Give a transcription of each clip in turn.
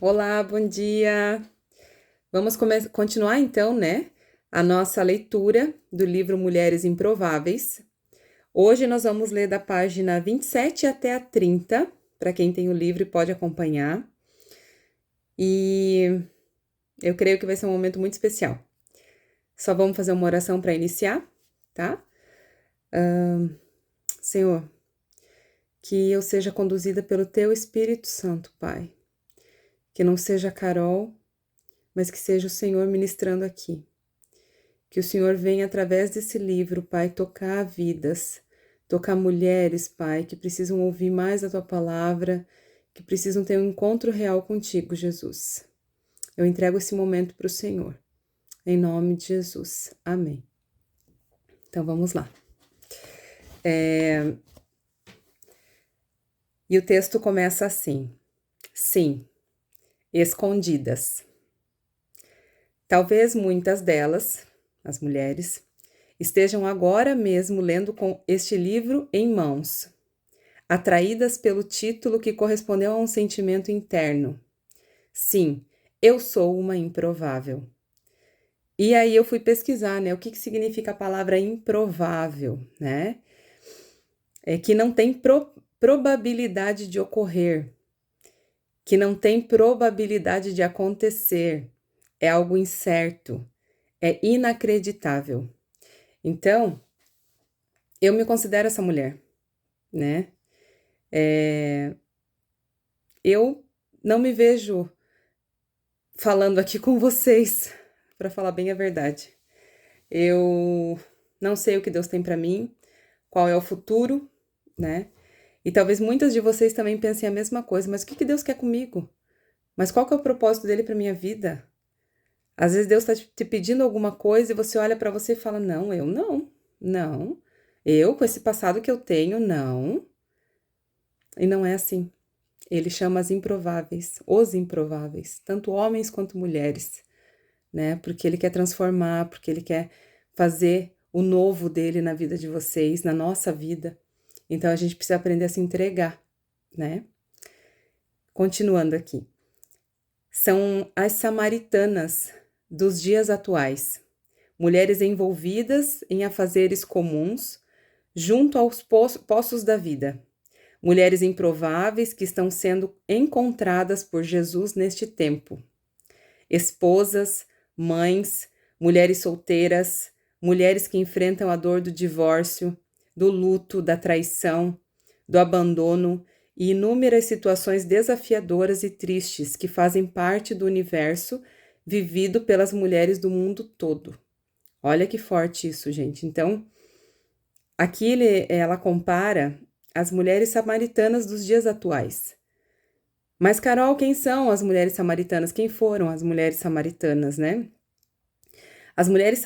Olá, bom dia. Vamos continuar então, né, a nossa leitura do livro Mulheres Improváveis. Hoje nós vamos ler da página 27 até a 30, para quem tem o livro e pode acompanhar. E eu creio que vai ser um momento muito especial. Só vamos fazer uma oração para iniciar, tá? Senhor, que eu seja conduzida pelo Teu Espírito Santo, Pai. Que não seja a Carol, mas que seja o Senhor ministrando aqui. Que o Senhor venha através desse livro, Pai, tocar vidas, tocar mulheres, Pai, que precisam ouvir mais a Tua palavra, que precisam ter um encontro real contigo, Jesus. Eu entrego esse momento para o Senhor, em nome de Jesus. Amém. Então vamos lá. E o texto começa assim: Sim, escondidas. Talvez muitas delas, as mulheres, estejam agora mesmo lendo com este livro em mãos, atraídas pelo título que correspondeu a um sentimento interno. Sim, eu sou uma improvável. E aí eu fui pesquisar, né, o que significa a palavra improvável, né? É que não tem probabilidade de ocorrer, que não tem probabilidade de acontecer, é algo incerto, é inacreditável. Então, eu me considero essa mulher, né? Eu não me vejo falando aqui com vocês, para falar bem a verdade. Eu não sei o que Deus tem para mim, qual é o futuro, né? E talvez muitas de vocês também pensem a mesma coisa, mas o que Deus quer comigo? Mas qual que é o propósito dele para minha vida? Às vezes Deus está te pedindo alguma coisa e você olha para você e fala: não, eu não. Eu, com esse passado que eu tenho, não. E não é assim. Ele chama as improváveis, os improváveis, tanto homens quanto mulheres, né? Porque ele quer transformar, porque ele quer fazer o novo dele na vida de vocês, na nossa vida. Então a gente precisa aprender a se entregar, né? Continuando aqui. São as samaritanas dos dias atuais, mulheres envolvidas em afazeres comuns junto aos poços da vida. Mulheres improváveis que estão sendo encontradas por Jesus neste tempo. Esposas, mães, mulheres solteiras, mulheres que enfrentam a dor do divórcio, do luto, da traição, do abandono e inúmeras situações desafiadoras e tristes que fazem parte do universo vivido pelas mulheres do mundo todo. Olha que forte isso, gente. Então, aqui ela compara as mulheres samaritanas dos dias atuais. Mas, Carol, quem são as mulheres samaritanas? Quem foram as mulheres samaritanas, né? As mulheres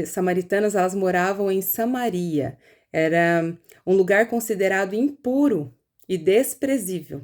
samaritanas, elas moravam em Samaria. Era um lugar considerado impuro e desprezível.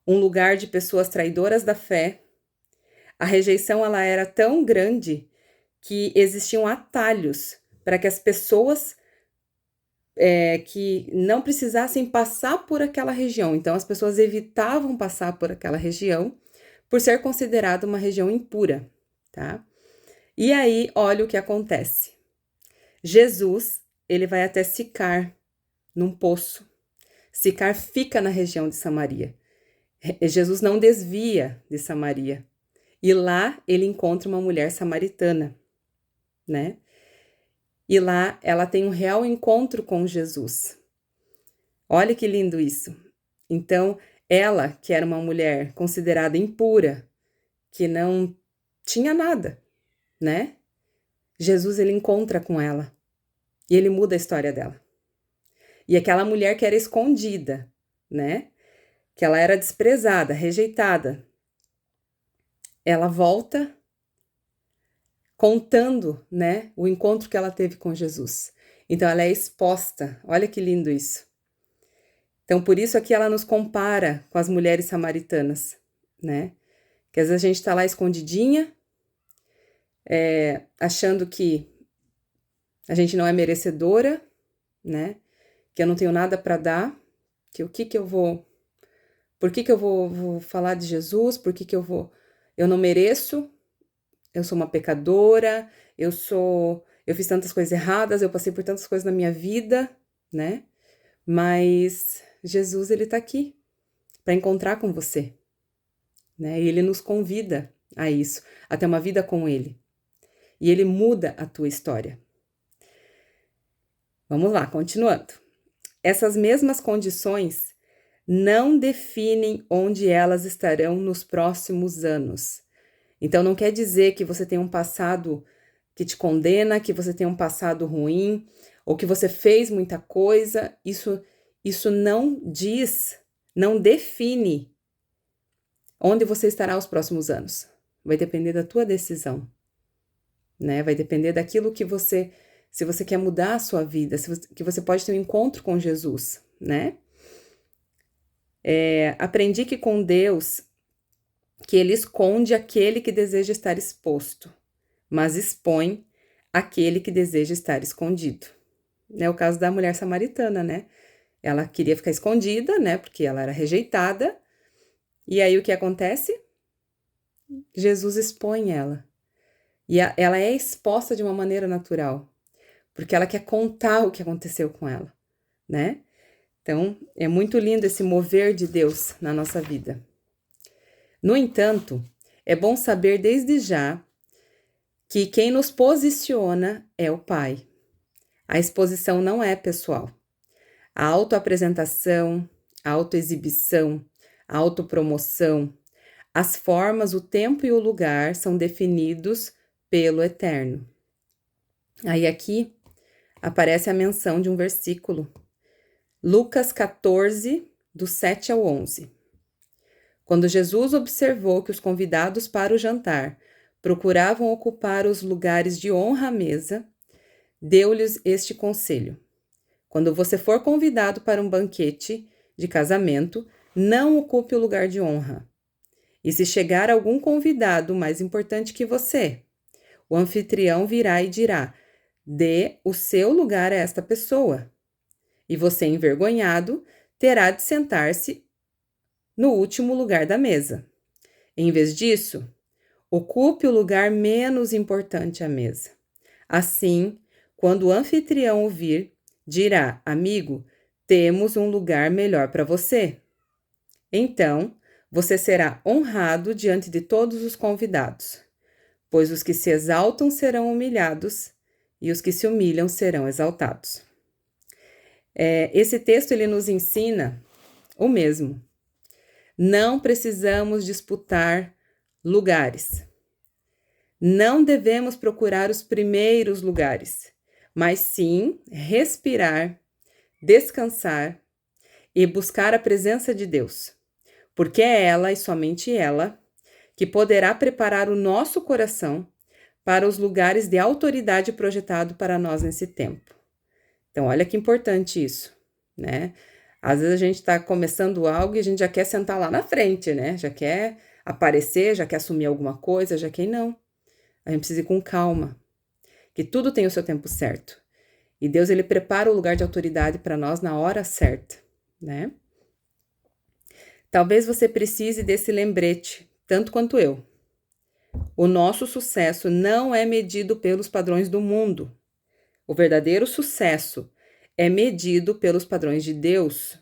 Um lugar de pessoas traidoras da fé. A rejeição, ela era tão grande que existiam atalhos para que as pessoas que não precisassem passar por aquela região. Então, as pessoas evitavam passar por aquela região por ser considerada uma região impura, tá? E aí, olha o que acontece. Jesus, ele vai até Sicar, num poço. Sicar fica na região de Samaria. Jesus não desvia de Samaria. E lá ele encontra uma mulher samaritana, né? E lá ela tem um real encontro com Jesus. Olha que lindo isso. Então, ela, que era uma mulher considerada impura, que não tinha nada, né? Jesus, ele encontra com ela e ele muda a história dela. E aquela mulher que era escondida, né? Que ela era desprezada, rejeitada, ela volta contando, né, o encontro que ela teve com Jesus. Então, ela é exposta. Olha que lindo isso. Então, por isso aqui ela nos compara com as mulheres samaritanas, né? Que às vezes a gente tá lá escondidinha, achando que a gente não é merecedora, né? Que eu não tenho nada para dar, que o que eu vou... Por que que eu vou falar de Jesus? Por que que eu não mereço? Eu sou uma pecadora, eu fiz tantas coisas erradas, eu passei por tantas coisas na minha vida, né? Mas Jesus, ele tá aqui para encontrar com você, né? E ele nos convida a isso, a ter uma vida com ele. E ele muda a tua história. Vamos lá, continuando. Essas mesmas condições não definem onde elas estarão nos próximos anos. Então, não quer dizer que você tem um passado que te condena, que você tem um passado ruim, ou que você fez muita coisa. Isso não diz, não define onde você estará os próximos anos. Vai depender da tua decisão, né? Vai depender daquilo que se você quer mudar a sua vida, que você pode ter um encontro com Jesus, né? Aprendi que com Deus, que ele esconde aquele que deseja estar exposto, mas expõe aquele que deseja estar escondido. É o caso da mulher samaritana, né? Ela queria ficar escondida, né? Porque ela era rejeitada. E aí o que acontece? Jesus expõe ela. E ela é exposta de uma maneira natural, porque ela quer contar o que aconteceu com ela, né? Então, é muito lindo esse mover de Deus na nossa vida. No entanto, é bom saber desde já que quem nos posiciona é o Pai. A exposição não é pessoal. A autoapresentação, a autoexibição, a autopromoção, as formas, o tempo e o lugar são definidos pelo Eterno. Aí aqui aparece a menção de um versículo, Lucas 14, do 7 ao 11. Quando Jesus observou que os convidados para o jantar procuravam ocupar os lugares de honra à mesa, deu-lhes este conselho: quando você for convidado para um banquete de casamento, não ocupe o lugar de honra. E se chegar algum convidado mais importante que você, o anfitrião virá e dirá: dê o seu lugar a esta pessoa. E você, envergonhado, terá de sentar-se no último lugar da mesa. Em vez disso, ocupe o lugar menos importante à mesa. Assim, quando o anfitrião o vir, dirá: amigo, temos um lugar melhor para você. Então, você será honrado diante de todos os convidados, pois os que se exaltam serão humilhados e os que se humilham serão exaltados. Esse texto ele nos ensina o mesmo. Não precisamos disputar lugares. Não devemos procurar os primeiros lugares, mas sim respirar, descansar e buscar a presença de Deus, porque é ela e somente ela que poderá preparar o nosso coração para os lugares de autoridade projetado para nós nesse tempo. Então, olha que importante isso, né? Às vezes a gente está começando algo e a gente já quer sentar lá na frente, né? Já quer aparecer, já quer assumir alguma coisa, já quer não. A gente precisa ir com calma, que tudo tem o seu tempo certo. E Deus, ele prepara o lugar de autoridade para nós na hora certa, né? Talvez você precise desse lembrete, tanto quanto eu. O nosso sucesso não é medido pelos padrões do mundo. O verdadeiro sucesso é medido pelos padrões de Deus,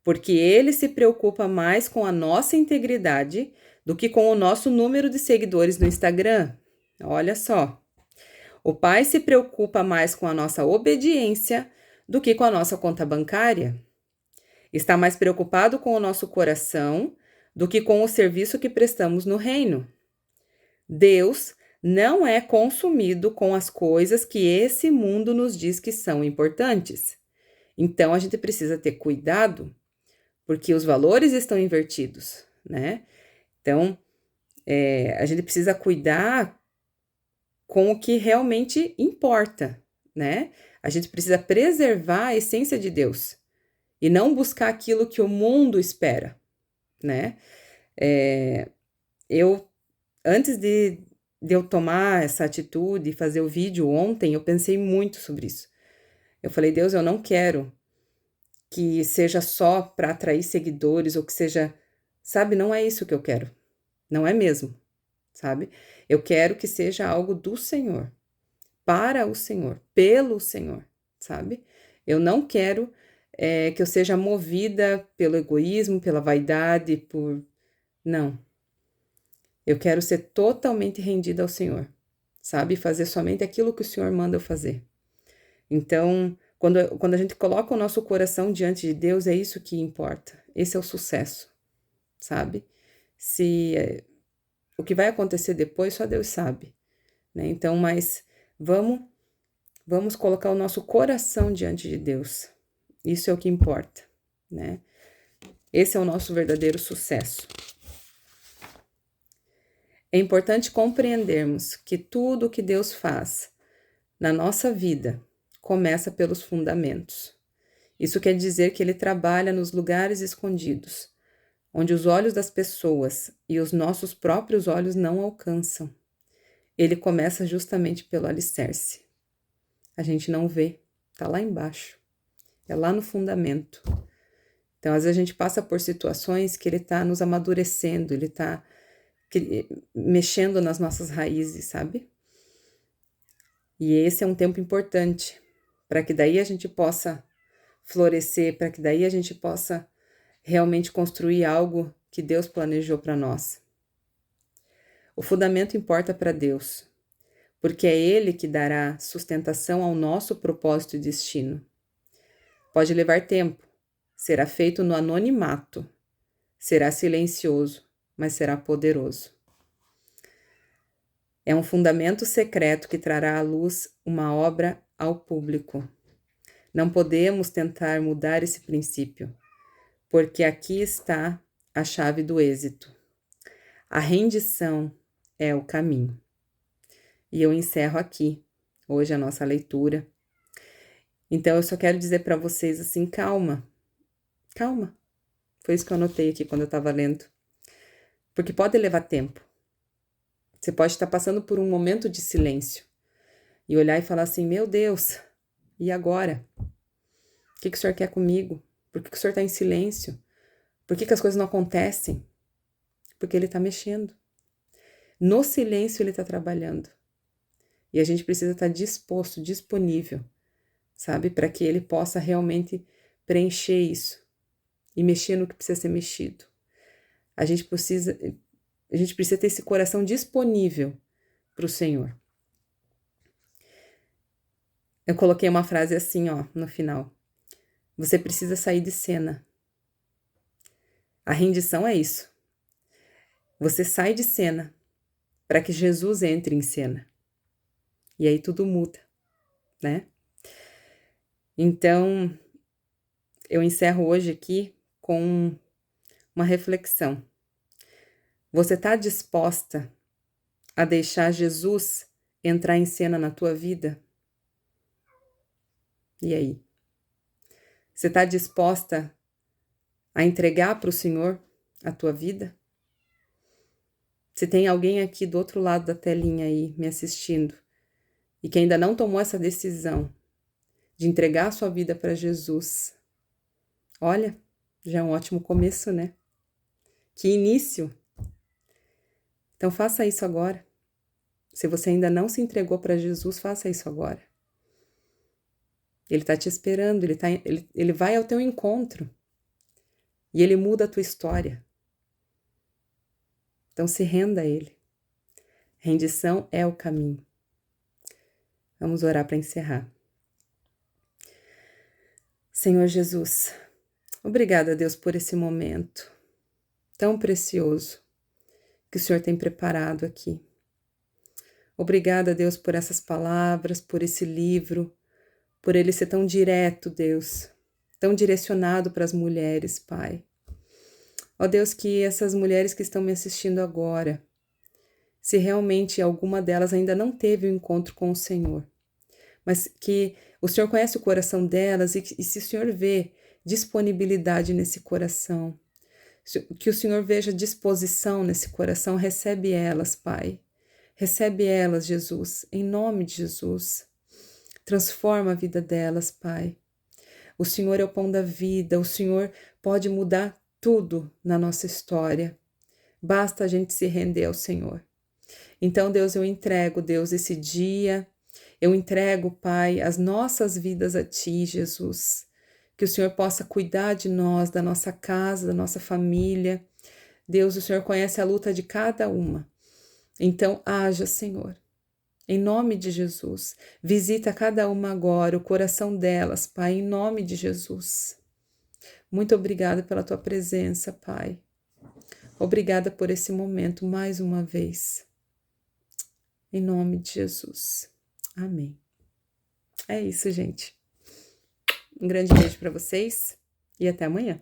porque ele se preocupa mais com a nossa integridade do que com o nosso número de seguidores no Instagram. Olha só. O Pai se preocupa mais com a nossa obediência do que com a nossa conta bancária. Está mais preocupado com o nosso coração do que com o serviço que prestamos no reino. Deus não é consumido com as coisas que esse mundo nos diz que são importantes. Então, a gente precisa ter cuidado, porque os valores estão invertidos, né? Então, a gente precisa cuidar com o que realmente importa, né? A gente precisa preservar a essência de Deus e não buscar aquilo que o mundo espera, né? Antes de eu tomar essa atitude e fazer o vídeo ontem, eu pensei muito sobre isso. Eu falei, Deus, eu não quero que seja só para atrair seguidores ou que seja sabe? Não é isso que eu quero. Não é mesmo, sabe? Eu quero que seja algo do Senhor, para o Senhor, pelo Senhor, sabe? Eu não quero que eu seja movida pelo egoísmo, pela vaidade, por... Não. Eu quero ser totalmente rendida ao Senhor, sabe? Fazer somente aquilo que o Senhor manda eu fazer. Então, quando a gente coloca o nosso coração diante de Deus, é isso que importa. Esse é o sucesso, sabe? Se o que vai acontecer depois, só Deus sabe, né? Então, mas vamos colocar o nosso coração diante de Deus. Isso é o que importa, né? Esse é o nosso verdadeiro sucesso. É importante compreendermos que tudo o que Deus faz na nossa vida começa pelos fundamentos. Isso quer dizer que Ele trabalha nos lugares escondidos, onde os olhos das pessoas e os nossos próprios olhos não alcançam. Ele começa justamente pelo alicerce. A gente não vê, tá lá embaixo, é lá no fundamento. Então, às vezes a gente passa por situações que Ele está nos amadurecendo, Ele está mexendo nas nossas raízes, sabe? E esse é um tempo importante para que daí a gente possa florescer, para que daí a gente possa realmente construir algo que Deus planejou para nós. O fundamento importa para Deus, porque é Ele que dará sustentação ao nosso propósito e destino. Pode levar tempo, será feito no anonimato, será silencioso, mas será poderoso. É um fundamento secreto que trará à luz uma obra ao público. Não podemos tentar mudar esse princípio, porque aqui está a chave do êxito. A rendição é o caminho. E eu encerro aqui, hoje, a nossa leitura. Então, eu só quero dizer para vocês assim, calma. Calma. Foi isso que eu anotei aqui quando eu estava lendo. Porque pode levar tempo. Você pode estar passando por um momento de silêncio e olhar e falar assim, meu Deus, e agora? O que o Senhor quer comigo? Por que o Senhor está em silêncio? Por que as coisas não acontecem? Porque Ele está mexendo. No silêncio Ele está trabalhando. E a gente precisa estar disposto, disponível, sabe? Para que Ele possa realmente preencher isso e mexer no que precisa ser mexido. A gente precisa ter esse coração disponível para o Senhor. Eu coloquei uma frase assim, ó, no final. Você precisa sair de cena. A rendição é isso. Você sai de cena para que Jesus entre em cena. E aí tudo muda, né? Então, eu encerro hoje aqui com uma reflexão. Você está disposta a deixar Jesus entrar em cena na tua vida? E aí? Você está disposta a entregar para o Senhor a tua vida? Se tem alguém aqui do outro lado da telinha aí me assistindo e que ainda não tomou essa decisão de entregar a sua vida para Jesus, olha, já é um ótimo começo, né? Que início! Então faça isso agora. Se você ainda não se entregou para Jesus, faça isso agora. Ele está te esperando, ele vai ao teu encontro e ele muda a tua história. Então se renda a ele. Rendição é o caminho. Vamos orar para encerrar. Senhor Jesus, obrigada, Deus, por esse momento tão precioso que o Senhor tem preparado aqui. Obrigada, Deus, por essas palavras, por esse livro, por ele ser tão direto, Deus, tão direcionado para as mulheres, Pai. Ó Deus, que essas mulheres que estão me assistindo agora, se realmente alguma delas ainda não teve o encontro com o Senhor, mas que o Senhor conhece o coração delas e se o Senhor vê disponibilidade nesse coração, que o Senhor veja disposição nesse coração, recebe elas, Pai. Recebe elas, Jesus, em nome de Jesus. Transforma a vida delas, Pai. O Senhor é o pão da vida, o Senhor pode mudar tudo na nossa história. Basta a gente se render ao Senhor. Então, Deus, eu entrego, Deus, esse dia. Eu entrego, Pai, as nossas vidas a Ti, Jesus. Que o Senhor possa cuidar de nós, da nossa casa, da nossa família. Deus, o Senhor conhece a luta de cada uma. Então, haja, Senhor. Em nome de Jesus. Visita cada uma agora, o coração delas, Pai, em nome de Jesus. Muito obrigada pela Tua presença, Pai. Obrigada por esse momento mais uma vez. Em nome de Jesus. Amém. É isso, gente. Um grande beijo para vocês e até amanhã.